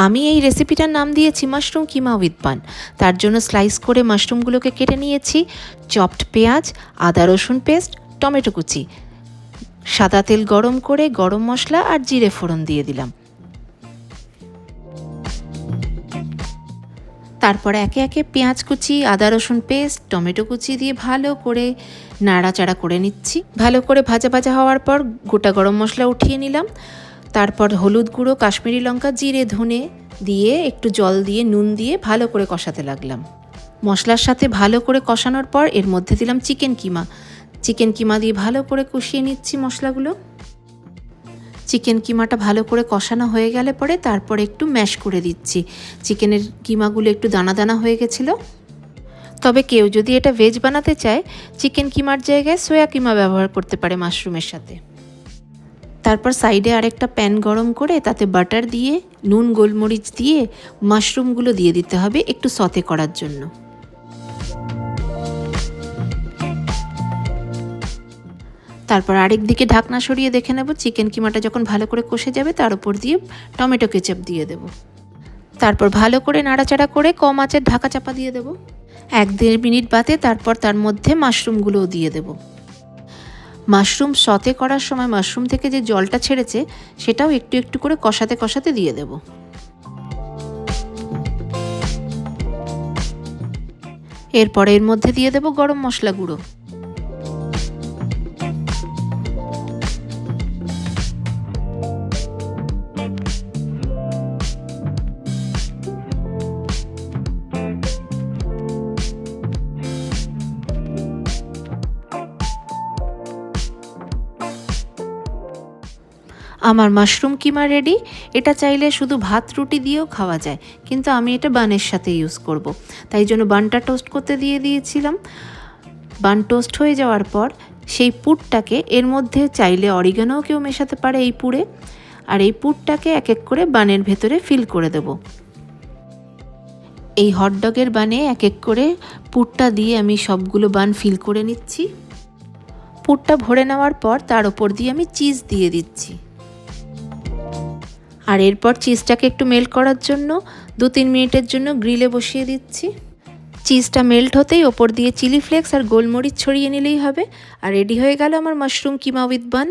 আমি এই রেসিপিটার নাম দিয়েছি মাশরুম কিমা উইথ বান। তার জন্য স্লাইস করে মাশরুমগুলোকে কেটে নিয়েছি, চপড পেঁয়াজ, আদা রসুন পেস্ট, টমেটো কুচি, সাদা তেল গরম করে গরম মশলা আর জিরে ফোড়ন দিয়ে দিলাম। তারপরে একে একে পেঁয়াজ কুচি, আদা রসুন পেস্ট, টমেটো কুচি দিয়ে ভালো করে নাড়াচাড়া করে নিচ্ছি। ভালো করে ভাজা ভাজা হওয়ার পর গোটা গরম মশলা উঠিয়ে নিলাম। তারপর হলুদ গুঁড়ো, কাশ্মীরি লঙ্কা, জিরে, ধনে দিয়ে একটু জল দিয়ে নুন দিয়ে ভালো করে কষাতে লাগলাম। মশলার সাথে ভালো করে কষানোর পর এর মধ্যে দিলাম চিকেন কিমা দিয়ে ভালো করে কষিয়ে নিচ্ছি মশলাগুলো। চিকেন কিমাটা ভালো করে কষানো হয়ে গেলে পরে তারপরে একটু ম্যাশ করে দিচ্ছি। চিকেনের কিমাগুলো একটু দানা দানা হয়ে গেছিলো। তবে কেউ যদি এটা ভেজ বানাতে চায়, চিকেন কিমার জায়গায় সোয়া কিমা ব্যবহার করতে পারে মাশরুমের সাথে। তারপর সাইডে আরেকটা প্যান গরম করে তাতে বাটার দিয়ে নুন গোলমরিচ দিয়ে মাশরুমগুলো দিয়ে দিতে হবে একটু সতে করার জন্য। তারপর আরেক দিকে ঢাকনা সরিয়ে দেখে নেব চিকেন কিমাটা যখন ভালো করে কষে যাবে তার উপর দিয়ে টমেটো কেচাপ দিয়ে দেব। তারপর ভালো করে নাড়াচাড়া করে কম আঁচের ঢাকা চাপা দিয়ে দেব 1-1.5 মিনিট বাদে। তারপর তার মধ্যে মাশরুমগুলোও দিয়ে দেব। মাশরুম সতে করার সময় মাশরুম থেকে যে জলটা ছেড়েছে সেটাও একটু একটু করে কষাতে কষাতে দিয়ে দেব। এরপর এর মধ্যে দিয়ে দেব গরম মশলা গুঁড়ো। আমার মাশরুম কিমা রেডি। এটা চাইলে শুধু ভাত রুটি দিয়েও খাওয়া যায়, কিন্তু আমি এটা বানের সাথে ইউজ করব। তাই জন্য বানটা টোস্ট করতে দিয়ে দিয়েছিলাম। বান টোস্ট হয়ে যাওয়ার পর সেই পুরটাকে এর মধ্যে চাইলে অরিগানোও কেউ মেশাতে পারে এই পুরে। আর এই পুরটাকে এক এক করে বানের ভেতরে ফিল করে দেব। এই হটডগের বানে এক এক করে পুরটা দিয়ে আমি সবগুলো বান ফিল করে নিচ্ছি। পুরটা ভরে নেওয়ার পর তার ওপর দিয়ে আমি চিজ দিয়ে দিচ্ছি। আর এরপর চিজটাকে একটু মেল্ট করার জন্য 2-3 মিনিটের জন্য গ্রিলে বসিয়ে দিচ্ছি। চিজটা মেল্ট হতেই ওপর দিয়ে চিলি ফ্লেক্স আর গোলমরিচ ছড়িয়ে নিলেই হবে। আর রেডি হয়ে গেল আমার মাশরুম কিমা উইথ বান।